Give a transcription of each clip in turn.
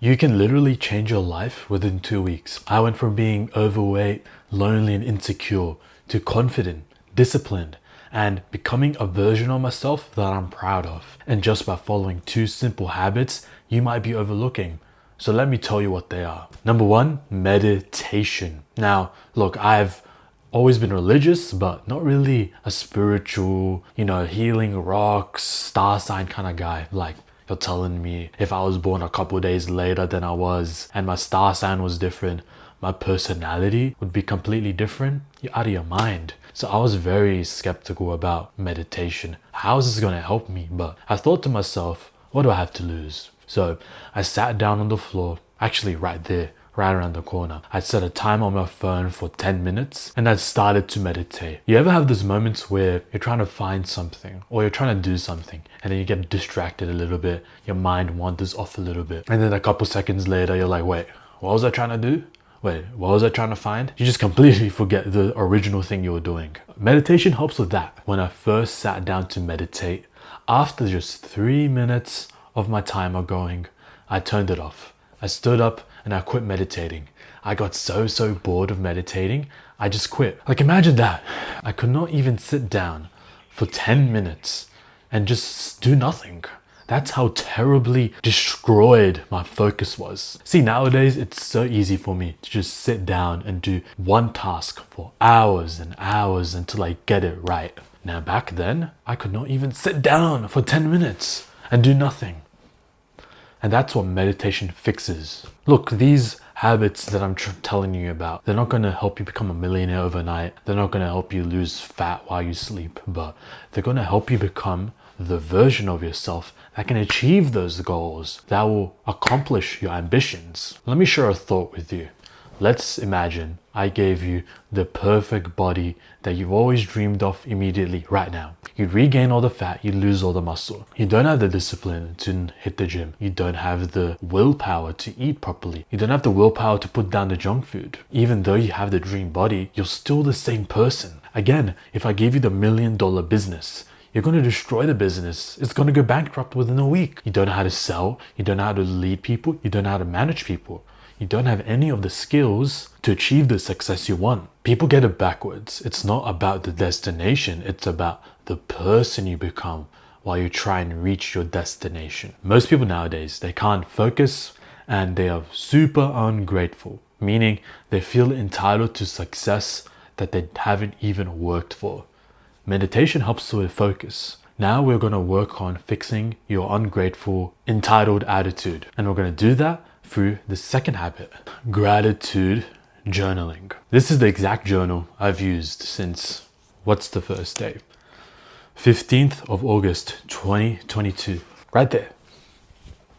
You can literally change your life within 2 weeks. I went from being overweight, lonely, and insecure to confident, disciplined, and becoming a version of myself that I'm proud of. And just by following 2 simple habits you might be overlooking. So let me tell you what they are. Number 1, meditation. Now, look, I've always been religious, but not really a spiritual, healing rocks, star sign kind of guy. Like, you're telling me if I was born a couple days later than I was and my star sign was different, my personality would be completely different? You're out of your mind. So I was very skeptical about meditation. How is this going to help me? But I thought to myself, what do I have to lose? So I sat down on the floor, actually right there, right around the corner. I set a timer on my phone for 10 minutes and I started to meditate. You ever have those moments where you're trying to find something or you're trying to do something and then you get distracted a little bit, your mind wanders off a little bit, and then a couple seconds later you're like, wait, what was I trying to do? Wait, what was I trying to find? You just completely forget the original thing you were doing. Meditation helps with that. When I first sat down to meditate, after just 3 minutes of my timer going, I turned it off. I stood up and I quit meditating. I got so bored of meditating, I just quit. Like, imagine that. I could not even sit down for 10 minutes and just do nothing. That's how terribly destroyed my focus was. See, nowadays it's so easy for me to just sit down and do one task for hours and hours until I get it right. Now back then, I could not even sit down for 10 minutes and do nothing. And that's what meditation fixes. Look, these habits that I'm telling you about, they're not going to help you become a millionaire overnight. They're not going to help you lose fat while you sleep, but they're going to help you become the version of yourself that can achieve those goals, that will accomplish your ambitions. Let me share a thought with you. Let's imagine I gave you the perfect body that you've always dreamed of immediately right now. You'd regain all the fat, you'd lose all the muscle. You don't have the discipline to hit the gym. You don't have the willpower to eat properly. You don't have the willpower to put down the junk food. Even though you have the dream body, you're still the same person. Again, if I gave you the $1 million business, you're going to destroy the business. It's going to go bankrupt within a week. You don't know how to sell. You don't know how to lead people. You don't know how to manage people. You don't have any of the skills to achieve the success you want. People get it backwards. It's not about the destination. It's about the person you become while you try and reach your destination. Most people nowadays, they can't focus and they are super ungrateful, meaning they feel entitled to success that they haven't even worked for. Meditation helps with focus. Now we're going to work on fixing your ungrateful, entitled attitude. And we're going to do that through the second habit, gratitude journaling. This is the exact journal I've used since, what's the first day? 15th of August, 2022. Right there.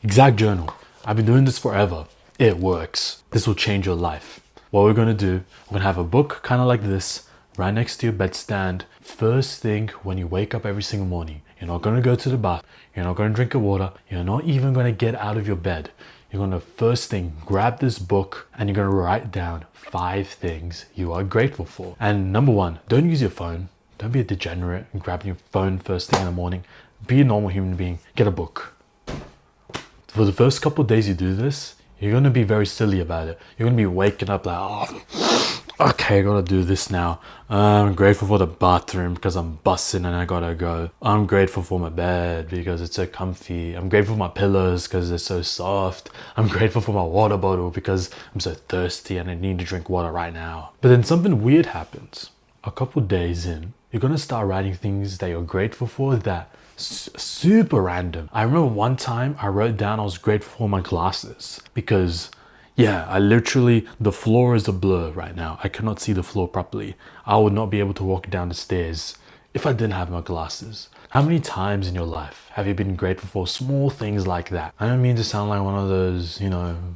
Exact journal. I've been doing this forever. It works. This will change your life. What we're going to do, we're going to have a book kind of like this right next to your bedstand. First thing when you wake up every single morning, you're not going to go to the bath. You're not going to drink your water. You're not even going to get out of your bed. You're going to first thing grab this book and you're going to write down 5 things you are grateful for. And number 1, don't use your phone. Don't be a degenerate and grab your phone first thing in the morning. Be a normal human being. Get a book. For the first couple of days you do this, you're going to be very silly about it. You're going to be waking up like, oh, okay, I gotta do this now. I'm grateful for the bathroom because I'm busting and I gotta go. I'm grateful for my bed because it's so comfy. I'm grateful for my pillows because they're so soft. I'm grateful for my water bottle because I'm so thirsty and I need to drink water right now. But then something weird happens. A couple days in, you're gonna start writing things that you're grateful for that super random. I remember one time I wrote down I was grateful for my glasses because I literally, the floor is a blur right now. I cannot see the floor properly. I would not be able to walk down the stairs if I didn't have my glasses. How many times in your life have you been grateful for small things like that? I don't mean to sound like one of those,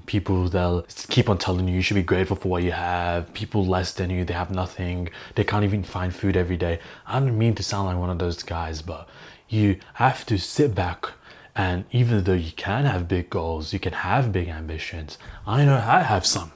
people that keep on telling you should be grateful for what you have. People less than you, they have nothing. They can't even find food every day. I don't mean to sound like one of those guys, but you have to sit back. And even though you can have big goals, you can have big ambitions. I know I have some,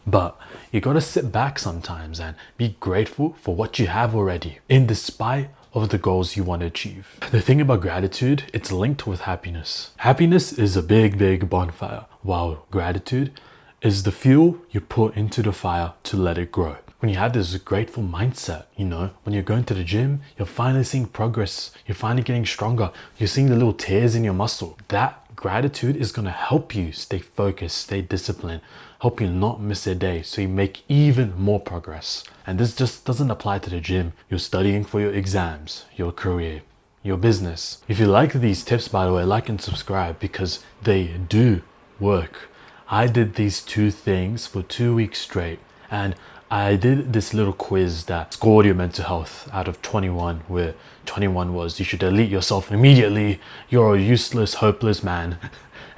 but you gotta sit back sometimes and be grateful for what you have already, in despite of the goals you want to achieve. The thing about gratitude, it's linked with happiness. Happiness is a big bonfire. while gratitude is the fuel you put into the fire to let it grow. When you have this grateful mindset, when you're going to the gym, you're finally seeing progress, you're finally getting stronger, you're seeing the little tears in your muscle. That gratitude is going to help you stay focused, stay disciplined, help you not miss a day so you make even more progress. And this just doesn't apply to the gym. You're studying for your exams, your career, your business. If you like these tips, by the way, like and subscribe because they do work. I did these 2 things for 2 weeks straight, and I did this little quiz that scored your mental health out of 21, where 21 was you should delete yourself immediately, you're a useless, hopeless man.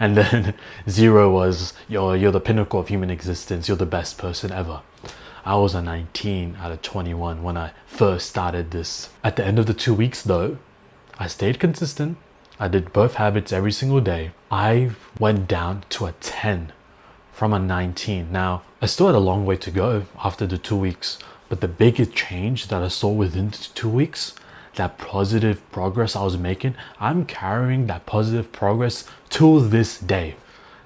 And then 0 was you're the pinnacle of human existence, you're the best person ever. I was a 19 out of 21 when I first started this. At the end of the 2 weeks though, I stayed consistent. I did both habits every single day. I went down to a 10 from a 19. Now, I still had a long way to go after the 2 weeks, but the biggest change that I saw within the 2 weeks, that positive progress I was making, I'm carrying that positive progress till this day.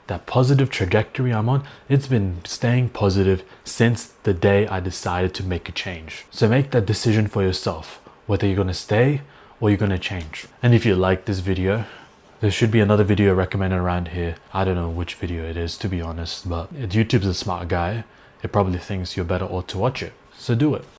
That positive trajectory I'm on, it's been staying positive since the day I decided to make a change. So make that decision for yourself, whether you're gonna stay or you're gonna change. And if you like this video, there should be another video recommended around here. I don't know which video it is, to be honest, but YouTube's a smart guy. It probably thinks you're better off to watch it. So do it.